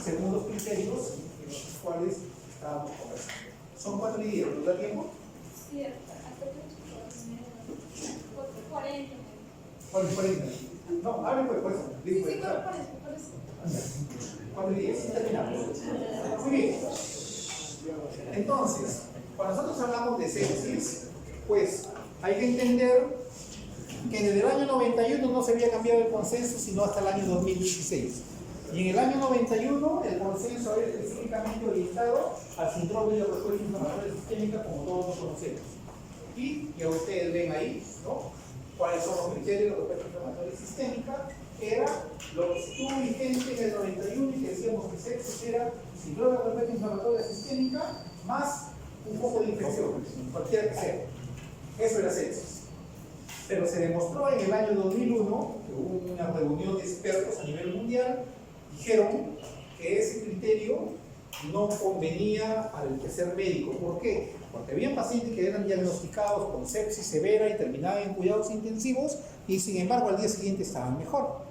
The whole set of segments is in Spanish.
según los criterios en los cuales estábamos conversando. Son 4 y 10, ¿nos da tiempo? Sí, hasta 40. 40. No, hable pues, pues. Sí, por eso. 4 y 10, terminamos. Muy bien. Entonces, cuando nosotros hablamos de sepsis, pues hay que entender que desde el año 91 no se había cambiado el consenso sino hasta el año 2016. Y en el año 91 el consenso era específicamente orientado al síndrome de respuesta inflamatoria sistémica, como todos lo conocemos. Y ya ustedes ven ahí, ¿no?, cuáles son los criterios de respuesta inflamatoria sistémica. Era lo que estuvo vigente en el 91 y que decíamos que sepsis era síndrome de respuesta inflamatoria sistémica más un foco de infección, cualquiera que sea. Eso era sepsis. Pero se demostró en el año 2001 que hubo una reunión de expertos a nivel mundial, dijeron que ese criterio no convenía al quehacer médico. ¿Por qué? Porque había pacientes que eran diagnosticados con sepsis severa y terminaban en cuidados intensivos y sin embargo al día siguiente estaban mejor.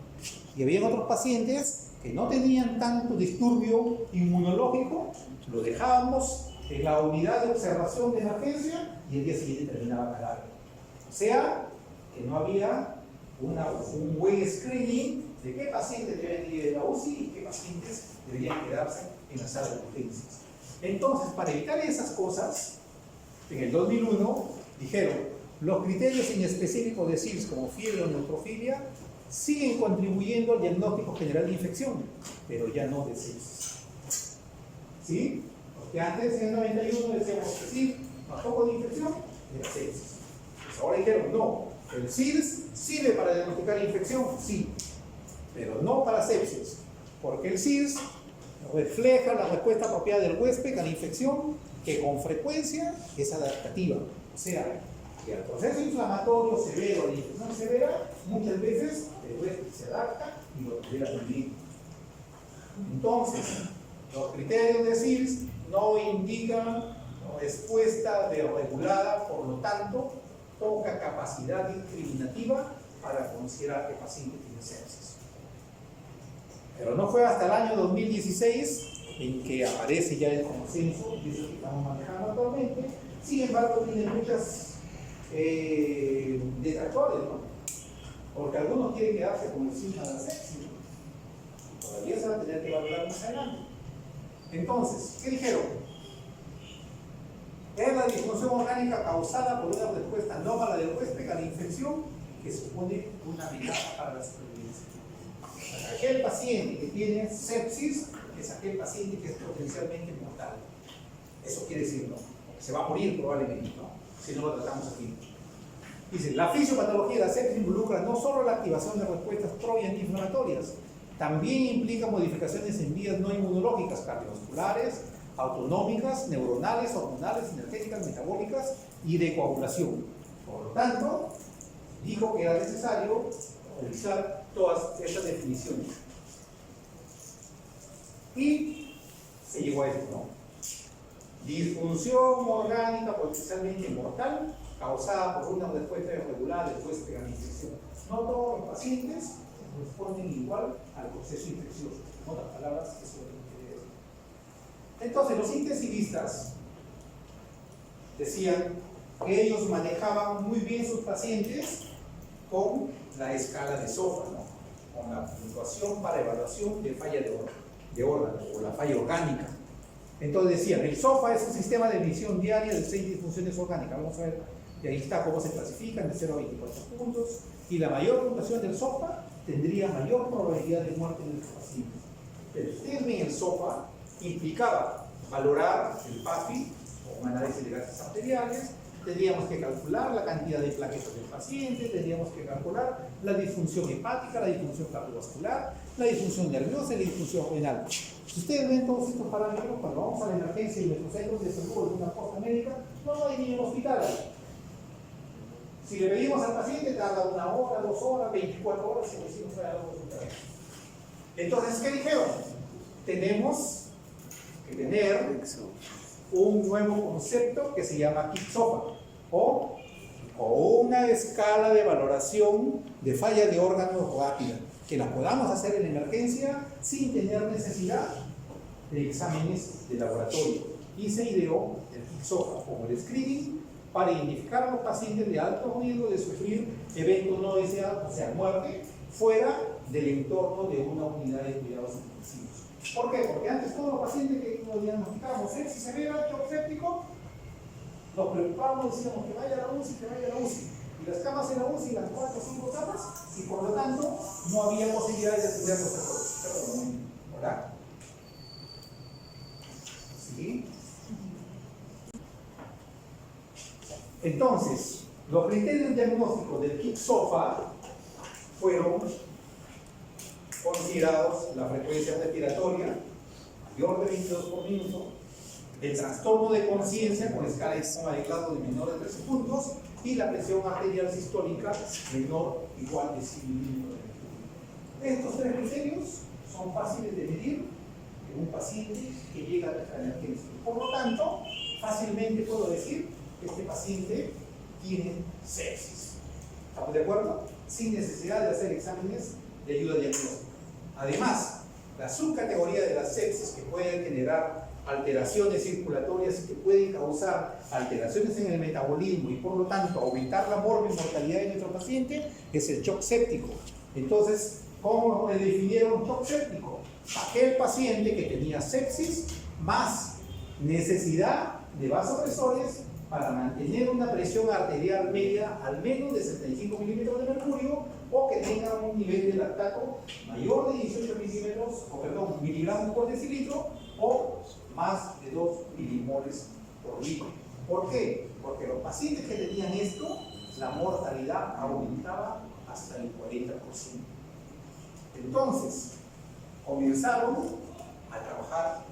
Y había otros pacientes que no tenían tanto disturbio inmunológico, lo dejábamos en la unidad de observación de emergencia y el día siguiente terminaba cadáver. O sea, que no había un buen screening de qué pacientes deben ir de la UCI y qué pacientes deberían quedarse en la sala de urgencias. Entonces, para evitar esas cosas, en el 2001 dijeron, los criterios inespecíficos de SIRS como fiebre o neutrofilia siguen contribuyendo al diagnóstico general de infección, pero ya no de sepsis. ¿Sí? Porque antes, en el 91, decíamos que sí, más foco de infección, era sepsis. Pues ahora dijeron, no, el SIRS sirve para diagnosticar la infección, sí, pero no para sepsis, porque el SIRS refleja la respuesta apropiada del huésped a la infección, que con frecuencia es adaptativa. O sea, que al proceso inflamatorio severo, la infección severa, muchas veces el huésped se adapta y lo tolera muy bien. Entonces, los criterios de SIRS no indican respuesta regulada, por lo tanto, poca capacidad discriminativa para considerar que el paciente tiene sepsis. Pero no fue hasta el año 2016 en que aparece ya el consenso, y es el que estamos manejando actualmente. Sin embargo, tiene muchas detractores, ¿no? Porque algunos quieren quedarse con el síntoma de la sepsis, ¿no? Todavía se va a tener que valorar más adelante. Entonces, ¿qué dijeron? Es la disfunción orgánica causada por una respuesta anómala del huésped a la infección que supone una amenaza para la supervivencia. O sea, aquel paciente que tiene sepsis es aquel paciente que es potencialmente mortal. Eso quiere decir, ¿no?, se va a morir probablemente, ¿no?, si no lo tratamos aquí. Dice, la fisiopatología de la sepsis involucra no solo la activación de respuestas proinflamatorias, también implica modificaciones en vías no inmunológicas, cardiovasculares, autonómicas, neuronales, hormonales, energéticas, metabólicas y de coagulación. Por lo tanto, dijo que era necesario revisar todas estas definiciones. Y se llegó a esto, ¿no? Disfunción orgánica potencialmente mortal causada por una respuesta irregular del huésped a la infección. No todos los pacientes responden igual al proceso infeccioso. En otras palabras, eso es lo que quiere decir. Entonces, los intensivistas decían que ellos manejaban muy bien sus pacientes con la escala de SOFA, ¿no?, con la puntuación para evaluación de falla de órgano o la falla orgánica. Entonces decían, el SOFA es un sistema de medición diaria de 6 disfunciones orgánicas. Vamos a ver, y ahí está cómo se clasifican, de 0 a 24 puntos, y la mayor puntuación del SOFA tendría mayor probabilidad de muerte en los pacientes. Pero ustedes ven, el SOFA implicaba valorar el PAFI, o un análisis de gases arteriales, tendríamos que calcular la cantidad de plaquetas del paciente, tendríamos que calcular la disfunción hepática, la disfunción cardiovascular, la disfunción nerviosa y la disfunción renal. Si ustedes ven todos estos parámetros, cuando vamos a la emergencia y nuestros centros de seguro de una cosa médica, no hay ni en el hospital. Si le pedimos al paciente, tarda 1 hora, 2 horas, 24 horas, si decimos fuera de los hospitales. Entonces, ¿qué dijeron? Tenemos que tener un nuevo concepto que se llama KIT-SOFA, o una escala de valoración de falla de órganos rápida, que la podamos hacer en emergencia sin tener necesidad de exámenes de laboratorio y se ideó el KICSOFA como el screening para identificar a los pacientes de alto riesgo de sufrir eventos no deseados, o sea, muerte, fuera del entorno de una unidad de cuidados intensivos. ¿Por qué? Porque antes todos los pacientes que nos diagnosticábamos sepsis severa, shock séptico, nos preocupábamos, decíamos que vaya a la UCI, que vaya a la UCI. Y las camas en la UCI, las 4 o 5 camas, y por lo tanto no había posibilidad de atenderlos a todos. Perdón, ¿verdad? ¿Sí? Entonces, los criterios diagnósticos del KICSOFA fueron considerados la frecuencia respiratoria mayor de 22 por minuto, el trastorno de conciencia con escala de grado de menor de 13 puntos y la presión arterial sistólica menor o igual de 100 milímetros de mercurio. Estos tres criterios son fáciles de medir en un paciente que llega a la emergencia. Por lo tanto, fácilmente puedo decir que este paciente tiene sepsis. ¿Estamos de acuerdo? Sin necesidad de hacer exámenes de ayuda diagnóstica. Además, la subcategoría de las sepsis que pueden generar alteraciones circulatorias y que pueden causar alteraciones en el metabolismo y por lo tanto aumentar la mortalidad de nuestro paciente es el shock séptico. Entonces, ¿cómo definieron shock séptico? Aquel paciente que tenía sepsis más necesidad de vasopresores para mantener una presión arterial media al menos de 75 milímetros de mercurio o que tenga un nivel de lactato mayor de 18 miligramos por decilitro o más de 2 milimoles por litro. ¿Por qué? Porque los pacientes que tenían esto, la mortalidad aumentaba hasta el 40%. Entonces, comenzaron a trabajar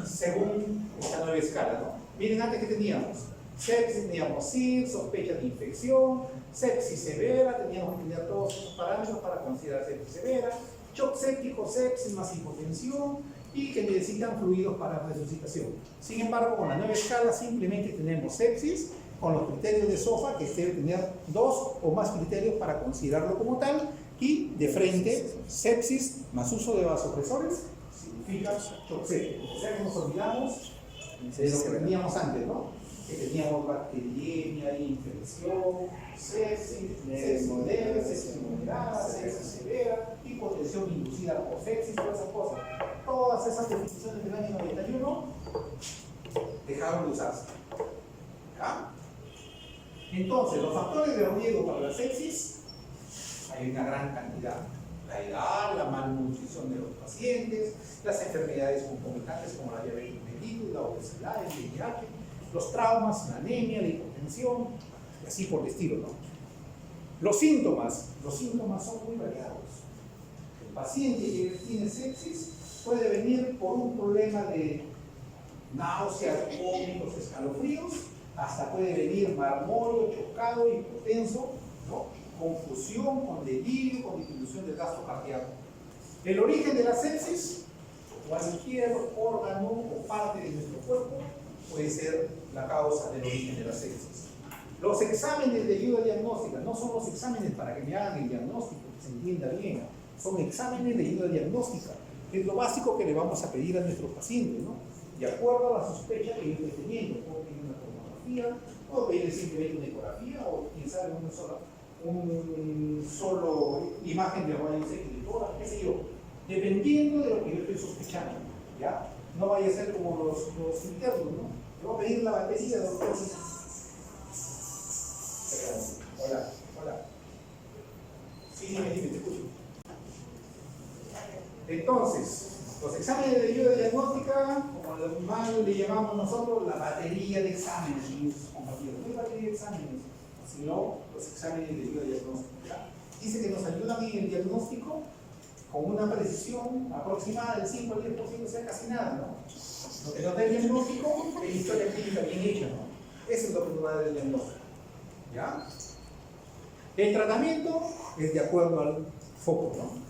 según esta nueva escala, ¿no? Miren, antes que teníamos sepsis, teníamos SIR, sospecha de infección, sepsis severa, teníamos que tener todos estos parámetros para considerar sepsis severa, shock séptico, sepsis más hipotensión y que necesitan fluidos para resucitación. Sin embargo, con la nueva escala simplemente tenemos sepsis con los criterios de SOFA, que debe tener 2 o más criterios para considerarlo como tal, y de frente, sepsis más uso de vasopresores significa shock séptico. O sea que nos olvidamos de lo que teníamos antes, ¿no? Que teníamos bacteriemia, infección, sepsis, sepsis leve, sepsis moderada, sepsis severa, hipotensión inducida por sepsis, todas esas cosas. Todas esas definiciones del año 91 dejaron de usarse. ¿Ya? Entonces, los factores de riesgo para la sepsis, hay una gran cantidad. La edad, la malnutrición de los pacientes, las enfermedades concomitantes como la diabetes mellitus, la obesidad, el VIH, los traumas, la anemia, la hipotensión, y así por el estilo, ¿no? Los síntomas son muy variados. El paciente que tiene sepsis puede venir por un problema de náuseas, vómitos, escalofríos, hasta puede venir marmórico, chocado, hipotenso, ¿no? Confusión, con delirio, con disminución del gasto cardíaco. El origen de la sepsis, cualquier órgano o parte de nuestro cuerpo puede ser la causa del origen de la sepsis. Los exámenes de ayuda diagnóstica no son los exámenes para que me hagan el diagnóstico, que se entienda bien, son exámenes de ayuda diagnóstica. Es lo básico que le vamos a pedir a nuestros pacientes, ¿no? De acuerdo a la sospecha que yo estoy teniendo, puedo pedir una tomografía, puedo pedir simplemente una ecografía o quién sabe un solo imagen de rayos X de todas, qué sé yo, dependiendo de lo que yo estoy sospechando, ¿ya? No vaya a ser como los internos, ¿no? Yo voy a pedir la batería, doctor. Hola. Sí, dime, te escucho. Entonces, los exámenes de ayuda diagnóstica, como normal le llamamos nosotros, la batería de exámenes, compañeros. No es batería de exámenes, sino los exámenes de ayuda diagnóstica. Dice que nos ayudan en el diagnóstico con una precisión aproximada del 5 al 10%, o sea, casi nada, ¿no? Lo que nos da el diagnóstico es historia clínica bien hecha, ¿no? Eso es lo que nos va a dar el diagnóstico, ¿ya? El tratamiento es de acuerdo al foco, ¿no?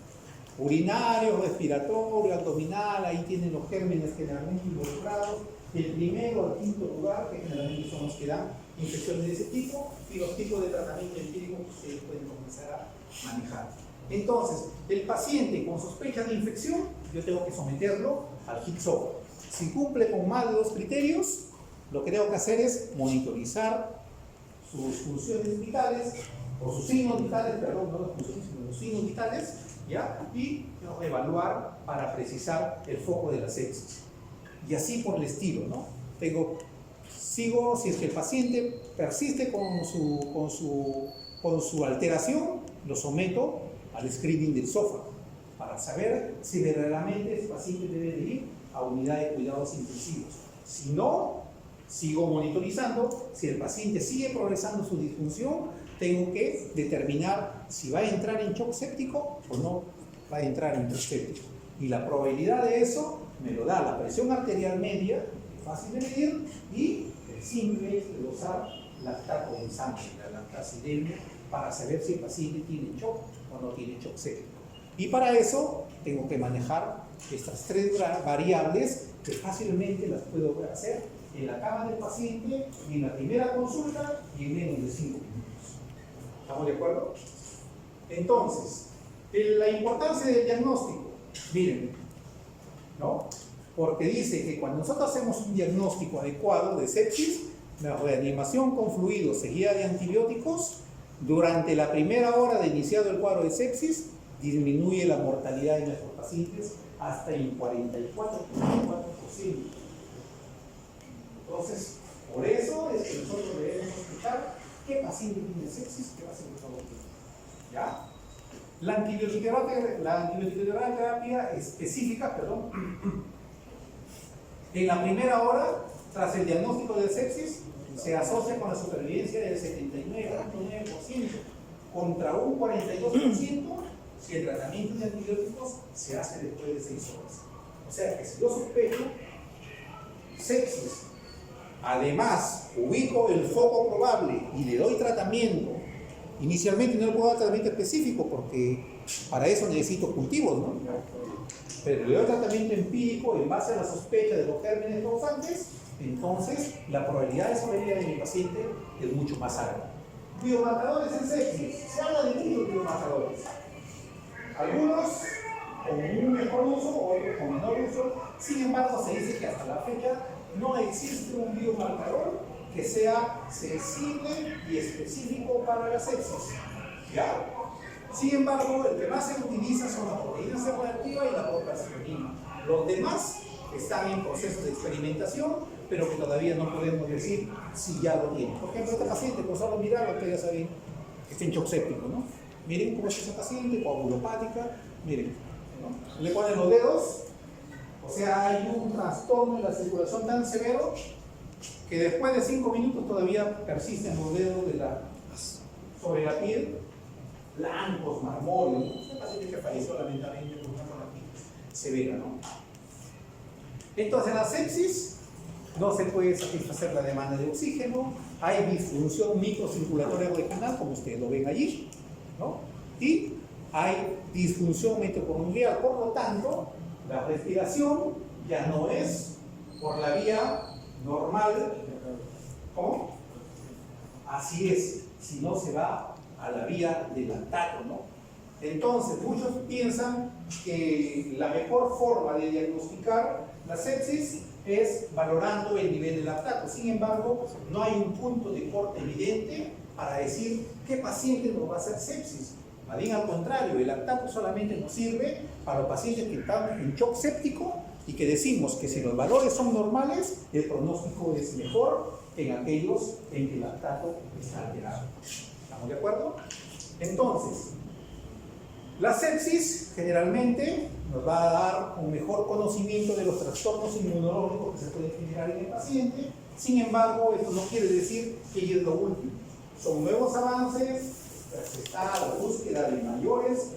Urinario, respiratorio, abdominal, ahí tienen los gérmenes generalmente involucrados. El primero al quinto lugar, que generalmente son los que dan infecciones de ese tipo, y los tipos de tratamiento empírico que ustedes pueden comenzar a manejar. Entonces, el paciente con sospecha de infección, yo tengo que someterlo al HICSOFA. Si cumple con más de 2 criterios, lo que tengo que hacer es monitorizar sus funciones vitales, o sus signos vitales, perdón, no las funciones, sino los signos vitales, ¿ya? Y evaluar para precisar el foco de la sepsis. Y así por el estilo, ¿no? Sigo, si es que el paciente persiste con su alteración, lo someto al screening del SOFA para saber si verdaderamente el paciente debe de ir a unidad de cuidados intensivos. Si no, sigo monitorizando. Si el paciente sigue progresando su disfunción, tengo que determinar si va a entrar en shock séptico o no va a entrar en shock séptico. Y la probabilidad de eso me lo da la presión arterial media, fácil de medir, y el simple hecho de usar lactato en sangre, la lactacidemia, para saber si el paciente tiene shock o no tiene shock séptico. Y para eso tengo que manejar estas 3 variables que fácilmente las puedo hacer en la cama del paciente y en la primera consulta y en menos de 5 minutos. ¿Estamos de acuerdo? Entonces, la importancia del diagnóstico, miren, ¿no? Porque dice que cuando nosotros hacemos un diagnóstico adecuado de sepsis, la reanimación con fluido seguida de antibióticos, durante la primera hora de iniciado el cuadro de sepsis, disminuye la mortalidad de nuestros pacientes hasta el 44%. Entonces, por eso es que nosotros debemos sospechar qué paciente tiene sepsis, qué paciente no lo tiene. ¿Ya? La antibioterapia específica, en la primera hora, tras el diagnóstico de sepsis, se asocia con la supervivencia del 79,9% contra un 42% si el tratamiento de antibióticos se hace después de 6 horas. O sea que si yo sospecho sepsis, además ubico el foco probable y le doy tratamiento, inicialmente no le puedo dar tratamiento específico porque para eso necesito cultivos, ¿no? Pero le doy tratamiento empírico en base a la sospecha de los gérmenes causantes, entonces la probabilidad de sobrevivir de mi paciente es mucho más alta. Biomarcadores en sepsis. Se habla de muchos biomarcadores. Algunos con un mejor uso, otros con menor uso. Sin embargo, se dice que hasta la fecha no existe un biomarcador que sea sensible y específico para la sepsis. ¿Ya? Sin embargo, el que más se utiliza son la proteína C reactiva y la procalcitonina. Los demás están en proceso de experimentación, pero que todavía no podemos decir si ya lo tienen. Por ejemplo, este paciente, con solo mirarlo, ustedes ya saben que está en shock séptico, ¿no? Miren cómo es ese paciente, coagulopática, miren, ¿no? Le ponen los dedos, o sea, hay un trastorno en la circulación tan severo que después de 5 minutos todavía persisten los dedos sobre la piel, blancos, marmóleos. Este paciente que falleció lamentablemente por una patología severa, ¿no? Entonces, en la sepsis no se puede satisfacer la demanda de oxígeno, hay disfunción microcirculatoria regional, como ustedes lo ven allí, ¿no? Y hay disfunción mitocondrial, por lo tanto, la respiración ya no es por la vía normal, ¿cómo? Así es, si no se va a la vía del lactato, ¿no? Entonces, muchos piensan que la mejor forma de diagnosticar la sepsis es valorando el nivel de lactato. Sin embargo, no hay un punto de corte evidente para decir qué paciente nos va a hacer sepsis. Más bien al contrario, el lactato solamente nos sirve para los pacientes que están en shock séptico y que decimos que si los valores son normales, el pronóstico es mejor que en aquellos en que el lactato está alterado. ¿Estamos de acuerdo? Entonces, la sepsis generalmente nos va a dar un mejor conocimiento de los trastornos inmunológicos que se pueden generar en el paciente. Sin embargo, esto no quiere decir que es lo último. Son nuevos avances, está la búsqueda de mayores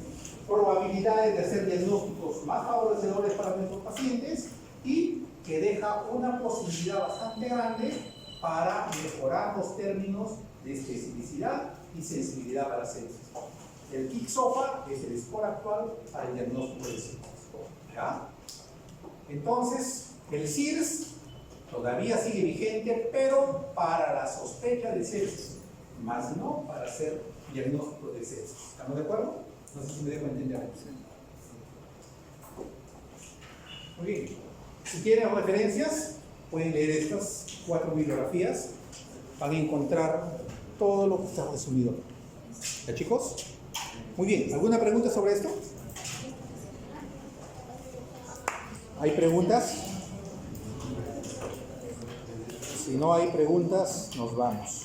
probabilidades de hacer diagnósticos más favorecedores para nuestros pacientes y que deja una posibilidad bastante grande para mejorar los términos de especificidad y sensibilidad para sepsis. El KIC-SOFA es el score actual para el diagnóstico de sepsis. ¿Ya? Entonces, el CIRS todavía sigue vigente, pero para la sospecha de sepsis, más no para hacer diagnóstico de sepsis. ¿Estamos de acuerdo? No sé si me dejo entender. Muy bien. Si quieren referencias, pueden leer estas 4 bibliografías. Van a encontrar todo lo que está resumido. ¿Ya, chicos? Muy bien. ¿Alguna pregunta sobre esto? ¿Hay preguntas? Si no hay preguntas, nos vamos.